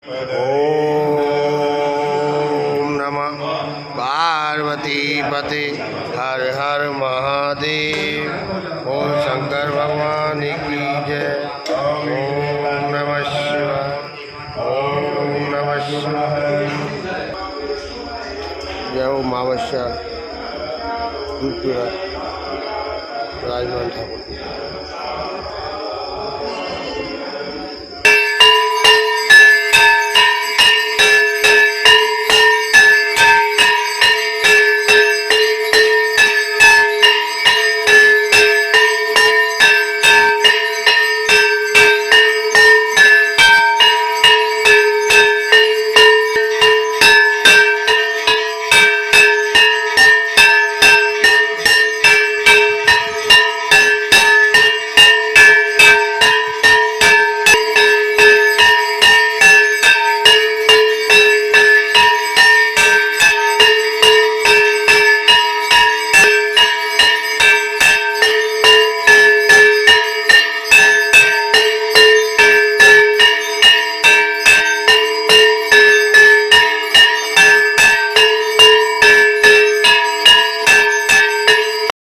ओम नमः पार्वती पते हर हर महादेव। ओम शंकर भगवान की जय। ओम नमः शिवाय। ओम नमः शिवाय। जय हो मावश्या दूध पीड़ा राजमान ठाकुर।